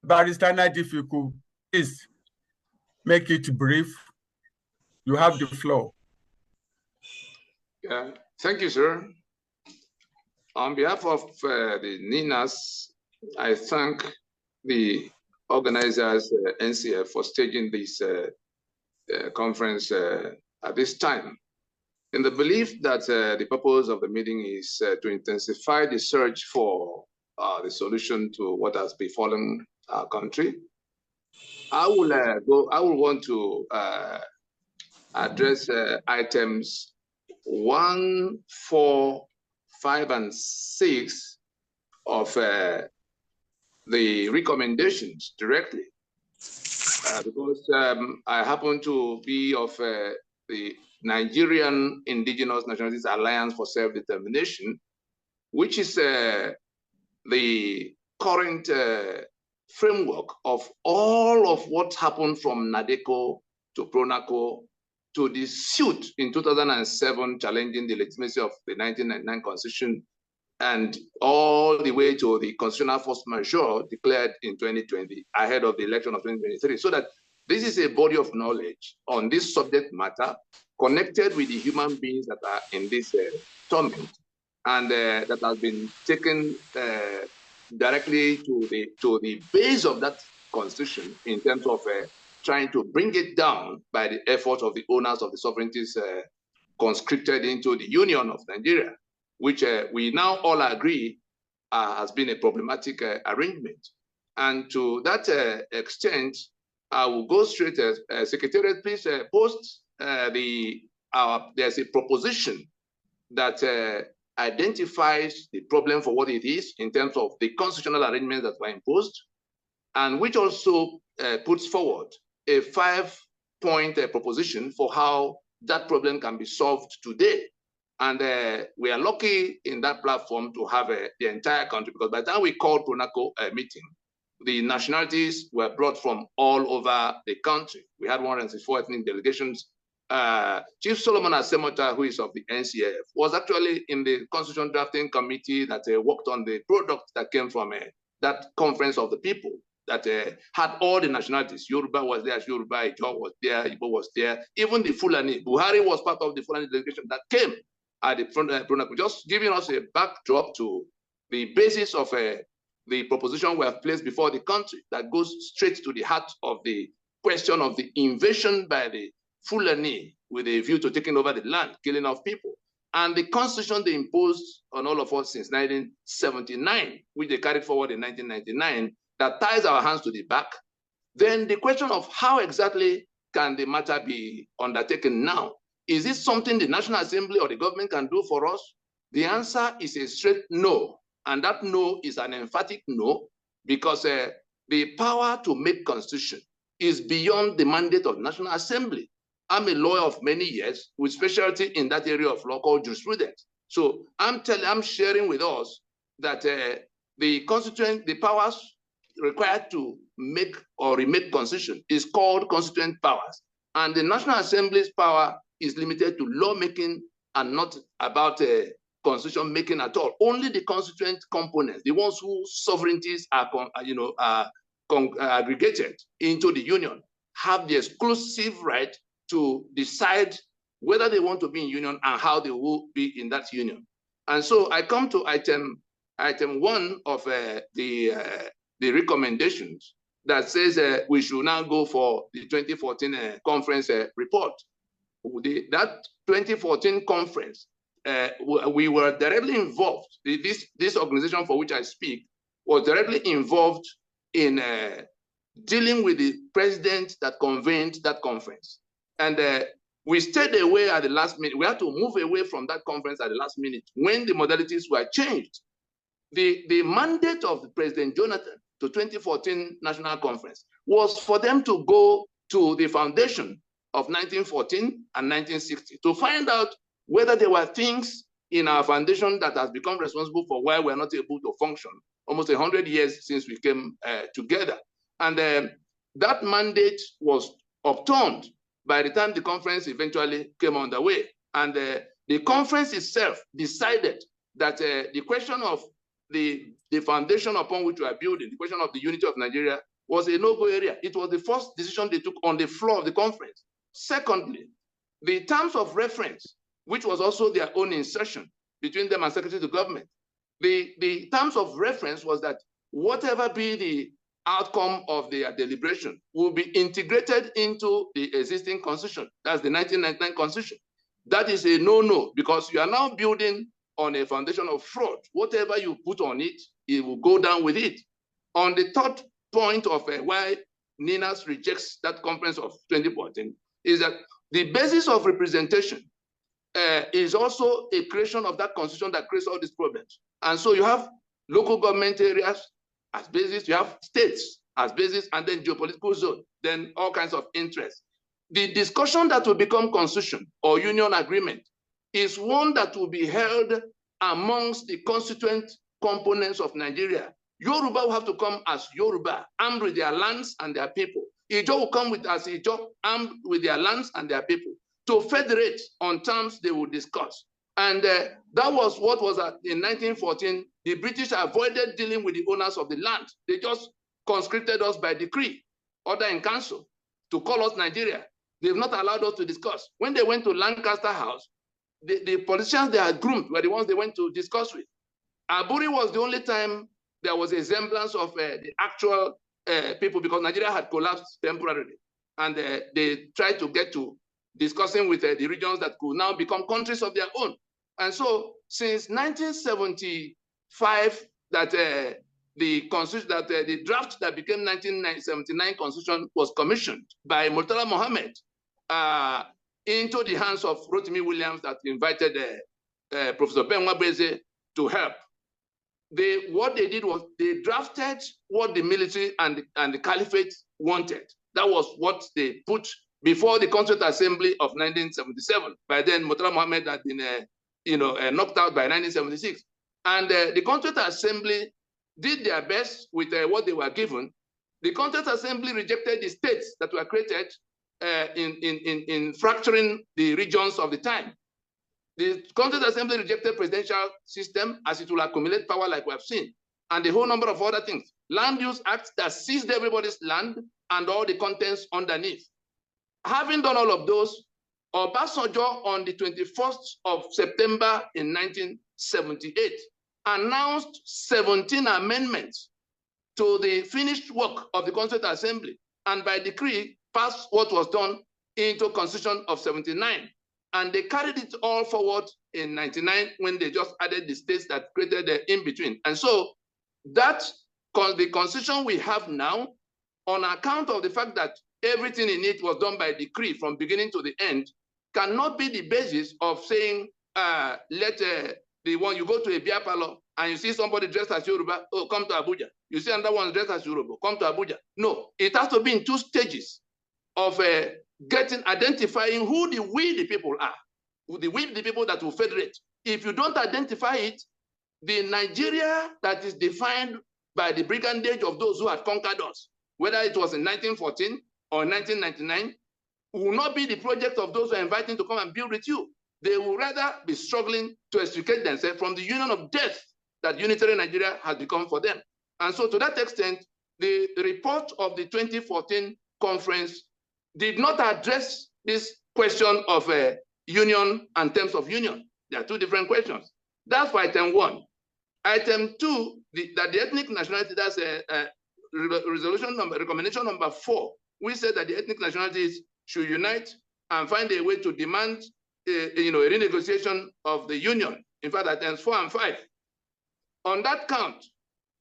Barrister Knight, if you could please make it brief. You have the floor. Yeah, thank you, sir. On behalf of the NINAS, I thank the organizers, NCEF, for staging this conference at this time, in the belief that the purpose of the meeting is to intensify the search for the solution to what has befallen our country. I will want to address items 1, 4, 5, and 6 of the recommendations directly, because I happen to be of the Nigerian Indigenous Nationalities Alliance for Self-Determination, which is the current framework of all of what happened from NADECO to PRONACO to the suit in 2007 challenging the legitimacy of the 1999 Constitution, and all the way to the constitutional force majeure declared in 2020 ahead of the election of 2023. So that this is a body of knowledge on this subject matter connected with the human beings that are in this tournament, and that has been taken directly to the base of that constitution in terms of trying to bring it down by the effort of the owners of the sovereignties conscripted into the Union of Nigeria, which we now all agree has been a problematic arrangement. And to that extent, I will go straight as Secretariat, please post there's a proposition that identifies the problem for what it is in terms of the constitutional arrangements that were imposed, and which also puts forward a 5-point proposition for how that problem can be solved today. And we are lucky in that platform to have the entire country, because by the time we called PRONACO meeting, the nationalities were brought from all over the country. We had 164 ethnic delegations. Chief Solomon Asemota, who is of the NCEF, was actually in the Constitution Drafting Committee that worked on the product that came from that Conference of the People that had all the nationalities. Yoruba was there, Yoruba, Ijaw was there, Igbo was there, even the Fulani. Buhari was part of the Fulani delegation that came at the front of PRONACO, just giving us a backdrop to the basis of the proposition we have placed before the country that goes straight to the heart of the question of the invasion by the Fulani with a view to taking over the land, killing off people. And the constitution they imposed on all of us since 1979, which they carried forward in 1999, that ties our hands to the back. Then the question of how exactly can the matter be undertaken now? Is this something the National Assembly or the government can do for us? The answer is a straight no. And that no is an emphatic no, because the power to make constitution is beyond the mandate of the National Assembly. I'm a lawyer of many years with specialty in that area of law called jurisprudence. So I'm sharing with us that the powers required to make or remake constitution is called constituent powers. And the National Assembly's power is limited to lawmaking and not about constitution making at all. Only the constituent components, the ones whose sovereignties are aggregated into the union, have the exclusive right to decide whether they want to be in union and how they will be in that union. And so I come to item 1 of the recommendations that says we should now go for the 2014 conference report. That 2014 conference, we were directly involved. This organization for which I speak was directly involved in dealing with the president that convened that conference. And we stayed away at the last minute. We had to move away from that conference at the last minute when the modalities were changed. The mandate of President Jonathan to 2014 National Conference was for them to go to the foundation of 1914 and 1960 to find out whether there were things in our foundation that has become responsible for why we're not able to function almost 100 years since we came together. And that mandate was upturned by the time the conference eventually came underway. And the conference itself decided that the question of the foundation upon which we are building, the question of the unity of Nigeria, was a no-go area. It was the first decision they took on the floor of the conference. Secondly, the terms of reference, which was also their own insertion between them and Secretary of Government, the terms of reference was that whatever be the outcome of their deliberation will be integrated into the existing constitution. That's the 1999 constitution. That is a no-no, because you are now building on a foundation of fraud. Whatever you put on it, it will go down with it. On the third point of why NINAS rejects that conference of 2014 is that the basis of representation is also a creation of that constitution that creates all these problems. And so you have local government areas as basis, you have states as basis, and then geopolitical zone, then all kinds of interests. The discussion that will become constitution or union agreement is one that will be held amongst the constituent components of Nigeria. Yoruba will have to come as Yoruba, armed with their lands and their people. Ijo will come as Ijo, armed with their lands and their people, to federate on terms they will discuss. And that was what was in 1914. The British avoided dealing with the owners of the land. They just conscripted us by decree, order in council, to call us Nigeria. They've not allowed us to discuss. When they went to Lancaster House, the politicians they had groomed were the ones they went to discuss with. Aburi was the only time there was a semblance of the actual people, because Nigeria had collapsed temporarily. And they tried to get to discussing with the regions that could now become countries of their own. And so since 1975, that the constitution, that the draft that became 1979 constitution was commissioned by Murtala Mohammed into the hands of Rotimi Williams, that invited Professor Ben Wabeze to help. What they did was they drafted what the military and the caliphate wanted. That was what they put before the Constituent Assembly of 1977. By then, Murtala Mohammed had been knocked out by 1976. And the Constituent Assembly did their best with what they were given. The Constituent Assembly rejected the states that were created in fracturing the regions of the time. The Constituent Assembly rejected presidential system, as it will accumulate power like we have seen, and a whole number of other things. Land Use Act that seized everybody's land and all the contents underneath. Having done all of those, Obasanjo on the 21st of September in 1978 announced 17 amendments to the finished work of the Constituent Assembly, and by decree passed what was done into Constitution of 79. And they carried it all forward in 99 when they just added the states that created the in-between. And so that the constitution we have now, on account of the fact that everything in it was done by decree from beginning to the end, cannot be the basis of saying, the one you go to a beer parlor and you see somebody dressed as Yoruba, oh, come to Abuja. You see another one dressed as Yoruba, come to Abuja. No, it has to be in two stages of identifying who the people are, the people that will federate. If you don't identify it, the Nigeria that is defined by the brigandage of those who had conquered us, whether it was in 1914 or 1999, will not be the project of those who are inviting to come and build with you. They will rather be struggling to extricate themselves from the union of death that unitary Nigeria has become for them. And so to that extent, the report of the 2014 conference did not address this question of union and terms of union. There are two different questions. That's for item one. Item two, that the ethnic nationality, that's recommendation number 4. We said that the ethnic nationalities should unite and find a way to demand a renegotiation of the union. In fact, items 4 and 5. On that count,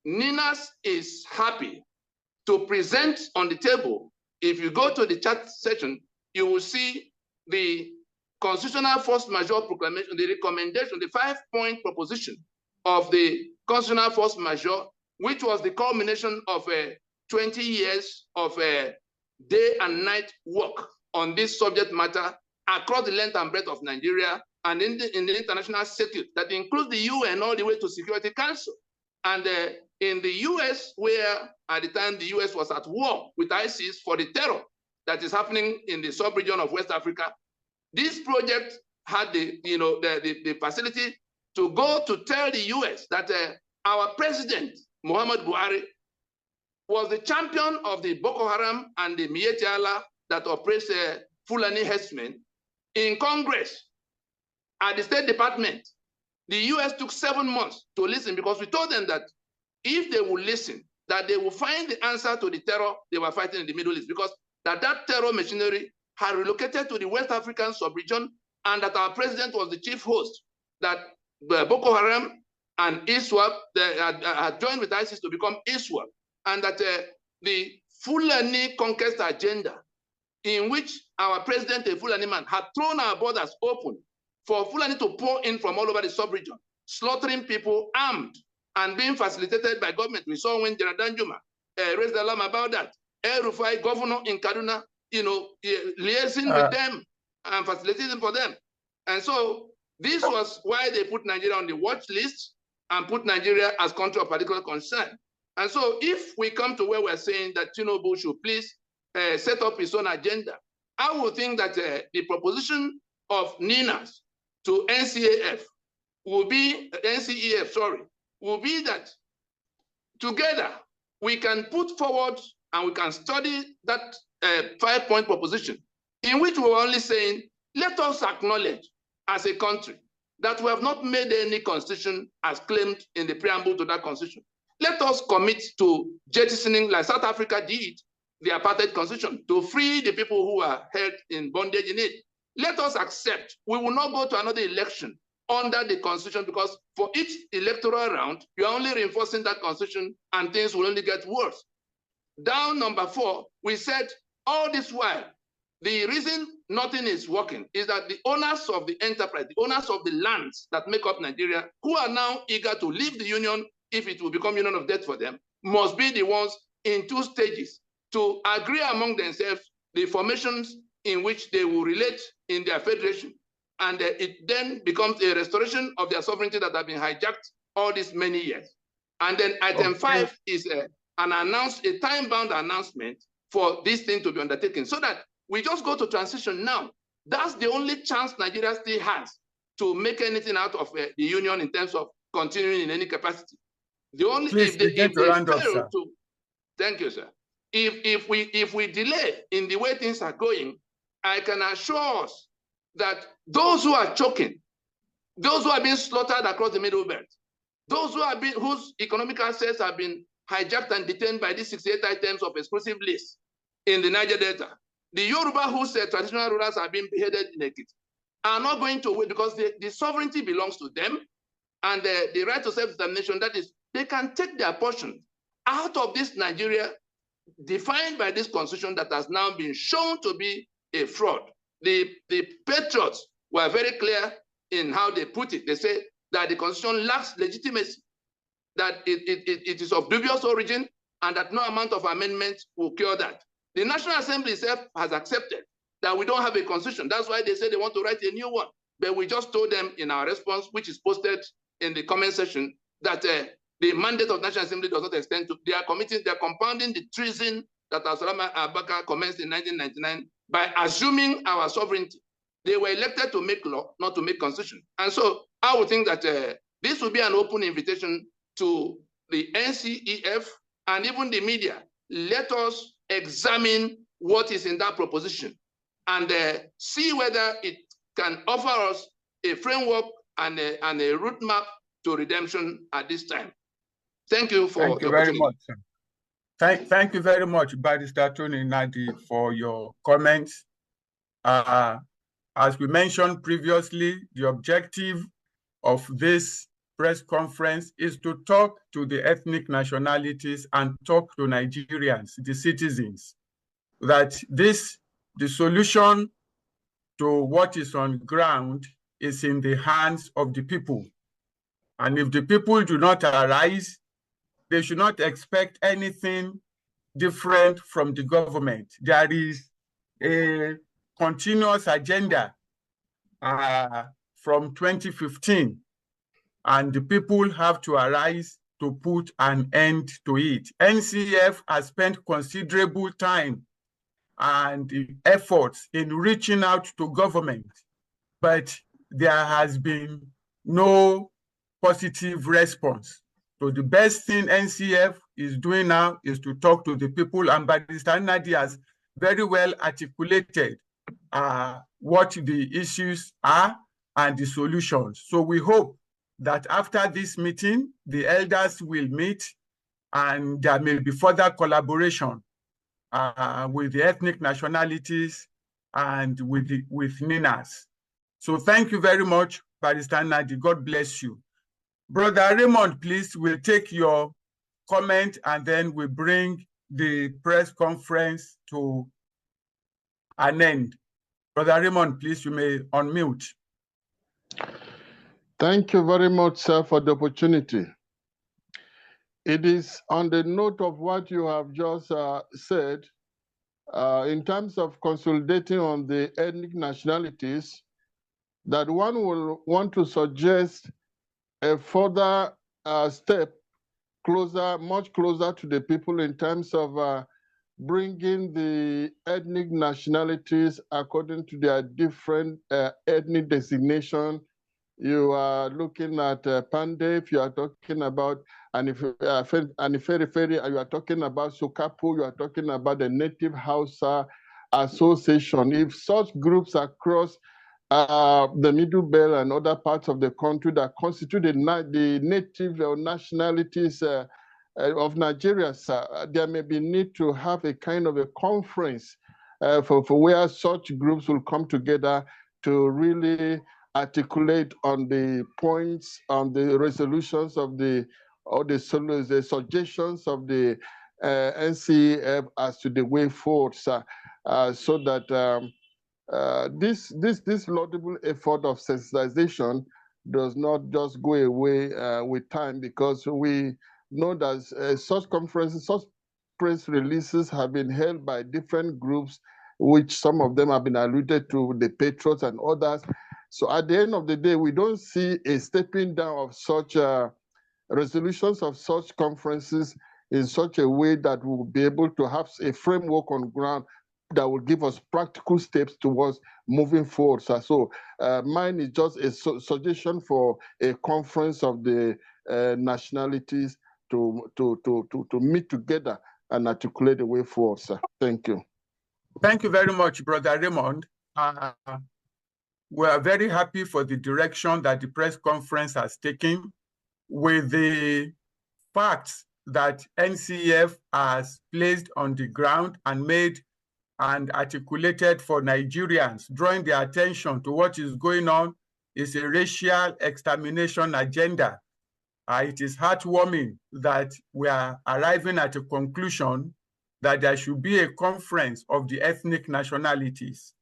NINAS is happy to present on the table. If you go to the chat section, you will see the constitutional force majeure proclamation, the recommendation, the 5-point proposition of the constitutional force majeure, which was the culmination of 20 years of day and night work on this subject matter across the length and breadth of Nigeria and in the international circuit that includes the UN all the way to Security Council. And in the US, where at the time the US was at war with ISIS for the terror that is happening in the sub-region of West Africa, this project had the facility to go to tell the US that our president, Muhammad Buhari, was the champion of the Boko Haram and the Miyetti Allah that oppressed Fulani herdsmen in Congress. At the State Department, the US took 7 months to listen because we told them that if they would listen, that they will find the answer to the terror they were fighting in the Middle East, because that terror machinery had relocated to the West African sub-region, and that our president was the chief host, that Boko Haram and ISWAP had joined with ISIS to become ISWAP, and that the Fulani Conquest agenda, in which our president, a Fulani man, had thrown our borders open for Fulani to pour in from all over the sub-region, slaughtering people armed and being facilitated by government. We saw when General Danjuma raised the alarm about that. El Rufai, governor in Kaduna, liaising with them and facilitating for them. And so this was why they put Nigeria on the watch list and put Nigeria as country of particular concern. And so if we come to where we're saying that Tinubu should please set up his own agenda, I would think that the proposition of NINAS to NCEF will be that together we can put forward and we can study that 5-point proposition, in which we're only saying, let us acknowledge as a country that we have not made any constitution as claimed in the preamble to that constitution. Let us commit to jettisoning, like South Africa did, the apartheid constitution, to free the people who are held in bondage in it. Let us accept, we will not go to another election under the constitution, because for each electoral round, you are only reinforcing that constitution and things will only get worse. Down number 4, we said all this while, the reason nothing is working is that the owners of the enterprise, the owners of the lands that make up Nigeria, who are now eager to leave the union if it will become union of death for them, must be the ones in 2 stages to agree among themselves the formations in which they will relate in their federation. And it then becomes a restoration of their sovereignty that have been hijacked all these many years. And then item 5 is a time-bound announcement for this thing to be undertaken, so that we just go to transition now. That's the only chance Nigeria still has to make anything out of the union in terms of continuing in any capacity. The only if they fail to, thank you, sir. If we delay in the way things are going, I can assure us that those who are choking, those who are being slaughtered across the Middle Belt, those whose economic assets have been hijacked and detained by these 68 items of exclusive list in the Niger Delta, the Yoruba whose traditional rulers have been beheaded in Ekiti, are not going to wait, because the sovereignty belongs to them, and the right to self-determination, that is, they can take their portion out of this Nigeria defined by this constitution that has now been shown to be a fraud. The patriots were very clear in how they put it. They say that the constitution lacks legitimacy, that it is of dubious origin, and that no amount of amendment will cure that. The National Assembly itself has accepted that we don't have a constitution. That's why they say they want to write a new one. But we just told them in our response, which is posted in the comment section, that the mandate of the National Assembly does not extend to, they are compounding the treason that Absalom Abaka commenced in 1999 by assuming our sovereignty. They were elected to make law, not to make constitution. And so I would think that this will be an open invitation to the NCEF and even the media. Let us examine what is in that proposition and see whether it can offer us a framework and a route map to redemption at this time. Thank you for Thank you very much, sir. Thank you very much, Barrister Tony Nadi, for your comments. As we mentioned previously, the objective of this press conference is to talk to the ethnic nationalities and talk to Nigerians, the citizens, that the solution to what is on ground is in the hands of the people. And if the people do not arise, they should not expect anything different from the government. There is a continuous agenda from 2015, and the people have to arise to put an end to it. NCEF has spent considerable time and efforts in reaching out to government, but there has been no positive response. So the best thing NCF is doing now is to talk to the people, and Barrister Nnadi has very well articulated what the issues are and the solutions. So we hope that after this meeting, the elders will meet and there may be further collaboration with the ethnic nationalities and with NINAS. So thank you very much, Barrister Nnadi. God bless you. Brother Raymond, please, we'll take your comment and then we bring the press conference to an end. Brother Raymond, please, you may unmute. Thank you very much, sir, for the opportunity. It is on the note of what you have just said, in terms of consolidating on the ethnic nationalities, that one will want to suggest a further step closer, much closer to the people in terms of bringing the ethnic nationalities according to their different ethnic designation. You are looking at Pandey, you are talking about Aniferi, you are talking about Sokapo, you are talking about the Native Hausa Association. If such groups across the Middle Belt and other parts of the country that constitute the native nationalities of Nigeria, there may be need to have a kind of a conference for where such groups will come together to really articulate on the points, on the resolutions of the suggestions of the NCEF as to the way forward, so that this laudable effort of sensitization does not just go away with time, because we know that such conferences, such press releases have been held by different groups, which some of them have been alluded to, the Patriots and others. So at the end of the day, we don't see a stepping down of such resolutions of such conferences in such a way that we will be able to have a framework on ground that will give us practical steps towards moving forward. So mine is just a suggestion for a conference of the nationalities to meet together and articulate the way forward, sir. Thank you. Thank you very much, Brother Raymond. We are very happy for the direction that the press conference has taken, with the facts that NCEF has placed on the ground and made and articulated for Nigerians, drawing their attention to what is going on is a racial extermination agenda. It is heartwarming that we are arriving at a conclusion that there should be a conference of the ethnic nationalities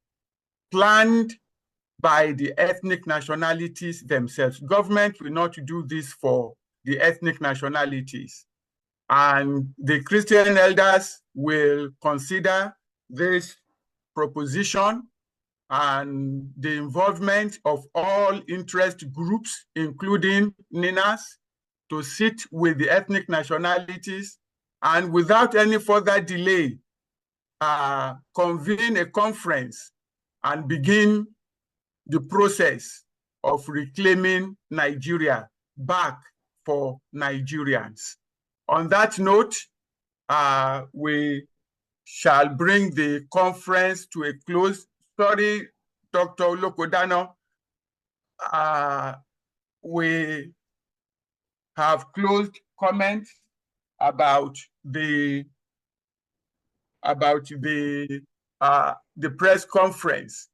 planned by the ethnic nationalities themselves. Government will not do this for the ethnic nationalities. And the Christian elders will consider this proposition and the involvement of all interest groups, including NINAS, to sit with the ethnic nationalities and without any further delay, convene a conference and begin the process of reclaiming Nigeria back for Nigerians. On that note, we shall bring the conference to a close. Sorry, Dr. Olokodano, we have closed comments about the press conference.